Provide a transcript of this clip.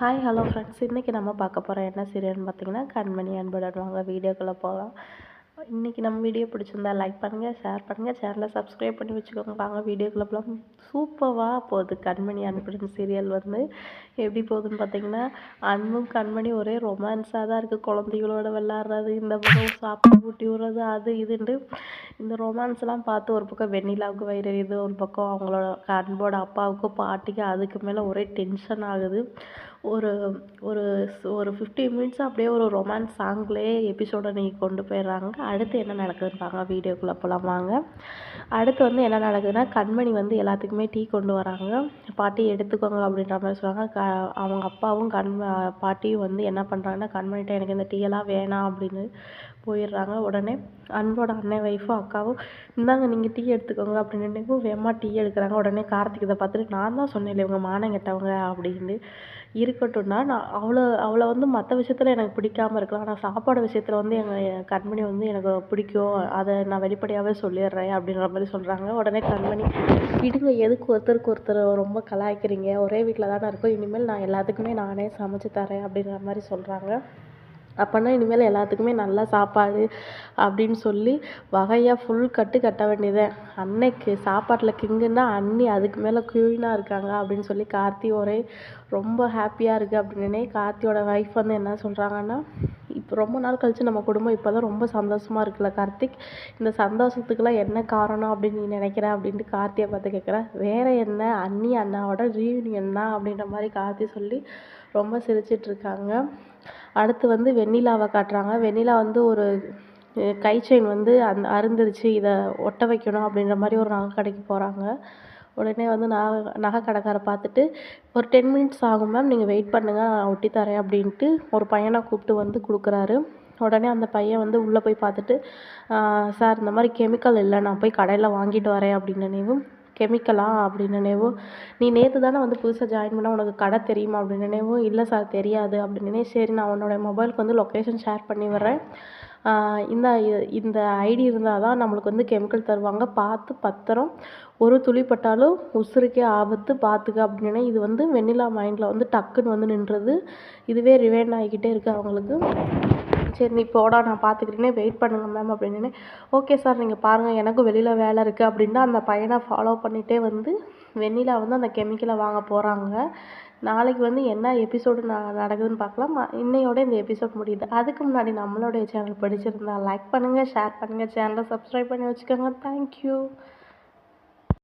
Hi hello friends, இன்றைக்கி நம்ம பார்க்க போகிற என்ன சீரியல்னு பார்த்தீங்கன்னா கண்மணி அன்புடன். வாங்க வீடியோக்குள்ளே போகலாம். இன்றைக்கி நம்ம வீடியோ பிடிச்சிருந்தா லைக் பண்ணுங்கள், ஷேர் பண்ணுங்கள், சேனலை சப்ஸ்கிரைப் பண்ணி வச்சுக்கோங்க. வாங்க வீடியோக்குள்ளே போகலாம். சூப்பராக போகுது கண்மணி அன்புடன் சீரியல். எப்படி போகுதுன்னு பார்த்தீங்கன்னா, அன்பும் கண்மணி ஒரே ரொமான்ஸாக தான் இருக்குது. குழந்தைகளோட விளாட்றது, இந்த பக்கம் சாப்பாடு ஊட்டி விடுறது, அது இதுன்ட்டு இந்த ரொமான்ஸ்லாம் பார்த்து ஒரு பக்கம் வெண்ணிலாவுக்கு வயிறு எரியுது, ஒரு பக்கம் அவங்களோட அன்போட அப்பாவுக்கும் பாட்டிக்கும் அதுக்கு மேலே ஒரே டென்ஷன் ஆகுது. ஒரு ஒரு ஒரு 15 மினிட்ஸ் அப்படியே ஒரு ரொமான்ஸ் சாங்லேயே எபிசோடை நீங்கள் கொண்டு போயிடுறாங்க. அடுத்து என்ன நடக்குதுன்னு பார்க்க வீடியோக்குள்ளே போகலாம் வாங்க. அடுத்து என்ன நடக்குதுன்னா, கண்மணி எல்லாத்துக்குமே டீ கொண்டு வராங்க. பாட்டி எடுத்துக்கோங்க அப்படின்ற மாதிரி சொல்கிறாங்க. அவங்க அப்பாவும் பாட்டியும் என்ன பண்ணுறாங்கன்னா, கண்மணிகிட்ட எனக்கு இந்த டீ எல்லாம் வேணாம் அப்படின்னு போயிடுறாங்க. உடனே அன்போட அண்ணன் ஒய்ஃபும் அக்காவும் இந்தாங்க நீங்கள் டீ எடுத்துக்கோங்க அப்படின்னு வேகமாக டீ எடுக்கிறாங்க. உடனே கார்த்திக் இதை பார்த்துட்டு, நான் தான் சொன்னேன் இவங்க மானம் கெட்டவங்க அப்படின்னு. இருக்கட்டும்னா நான் அவளை மற்ற விஷயத்தில் எனக்கு பிடிக்காமல் இருக்கலாம், ஆனால் சாப்பாடு விஷயத்தில் எங்கள் கண்மணி எனக்கு பிடிக்கும், அதை நான் வெளிப்படையாகவே சொல்லிடுறேன் அப்படின்ற மாதிரி சொல்கிறாங்க. உடனே கண்மணி, விடுங்க, எதுக்கு ஒருத்தருக்கு ஒருத்தர் ரொம்ப கலாய்க்கிறீங்க, ஒரே வீட்டில் தானே இருக்கோம், இனிமேல் நான் எல்லாத்துக்குமே நானே சமைச்சு தரேன் அப்படின்ற மாதிரி சொல்கிறாங்க. அப்போனா இனிமேல் எல்லாத்துக்குமே நல்ல சாப்பாடு அப்படின்னு சொல்லி வகையாக ஃபுல் கட்ட வேண்டியதேன். அன்னைக்கு சாப்பாட்டில் கிங்குன்னா அண்ணி அதுக்கு மேலே குயினாக இருக்காங்க அப்படின்னு சொல்லி கார்த்தி ஒரே ரொம்ப ஹாப்பியாக இருக்குது அப்படின்னு. கார்த்தியோட ஒய்ஃப் என்ன சொல்கிறாங்கன்னா, இப்போ ரொம்ப நாள் கழித்து நம்ம குடும்பம் இப்போ தான் ரொம்ப சந்தோஷமாக இருக்குல்ல கார்த்திக், இந்த சந்தோஷத்துக்கெல்லாம் என்ன காரணம் அப்படின்னு நீ நினைக்கிற அப்படின்ட்டு கார்த்தியை பார்த்து கேட்குறேன். வேறு என்ன, அண்ணி அண்ணாவோட ரீயூனியன் தான் அப்படின்ற மாதிரி கார்த்தி சொல்லி ரொம்ப சிரிச்சிட்ருக்காங்க. அடுத்து வெண்ணிலாவை காட்டுறாங்க. வெண்ணிலா ஒரு கை செயின் அறுந்துருச்சு, இதை ஒட்ட வைக்கணும் அப்படின்ற மாதிரி ஒரு நகை கடைக்கு போகிறாங்க. உடனே நகை கடைக்காரை பார்த்துட்டு, ஒரு 10 மினிட்ஸ் ஆகும் மேம், நீங்கள் வெயிட் பண்ணுங்கள், நான் ஒட்டி தரேன் அப்படின்ட்டு ஒரு பையனை கூப்பிட்டு கொடுக்குறாரு. உடனே அந்த பையன் உள்ளே போய் பார்த்துட்டு, சார் இந்த மாதிரி கெமிக்கல் இல்லை, நான் போய் கடையில் வாங்கிட்டு வரேன் அப்படின்னு. கெமிக்கலா அப்படின்னு. நீ நேற்று தானே புதுசாக ஜாயின் பண்ண, உனக்கு கடை தெரியுமா அப்படின்னு. இல்லை சார் தெரியாது அப்படின்னு. சரி, நான் உன்னோட மொபைலுக்கு லொக்கேஷன் ஷேர் பண்ணி விட்றேன், இந்த ஐடி இருந்தால் தான் நம்மளுக்கு கெமிக்கல் தருவாங்க, பார்த்து பத்திரம், ஒரு துளி பட்டாலும் உசுருக்கே ஆபத்து, பார்த்துக்க அப்படின்னு. இது வெண்ணிலா மைண்டில் டக்குன்னு நின்றுது. இதுவே ரிவைண்ட் ஆகிக்கிட்டே இருக்குது அவங்களுக்கு. சரி நீ போடா, நான் பார்த்துக்கிறேனே, வெயிட் பண்ணுங்கள் மேம் அப்படின்னு. ஓகே சார், நீங்கள் பாருங்கள், எனக்கும் வெளியில் வேலை இருக்குது அப்படின்னா அந்த பையனை ஃபாலோ பண்ணிகிட்டே வெண்ணிலா அந்த கெமிக்கலை வாங்க போகிறாங்க. நாளைக்கு என்ன எபிசோடு நடக்குதுன்னு பார்க்கலாம். இன்னையோட இந்த எபிசோட் முடியுது. அதுக்கு முன்னாடி நம்மளுடைய சேனல் பிடிச்சிருந்தா லைக் பண்ணுங்கள், ஷேர் பண்ணுங்கள், சேனலை சப்ஸ்கிரைப் பண்ணி வச்சுக்கோங்க. தேங்க்யூ.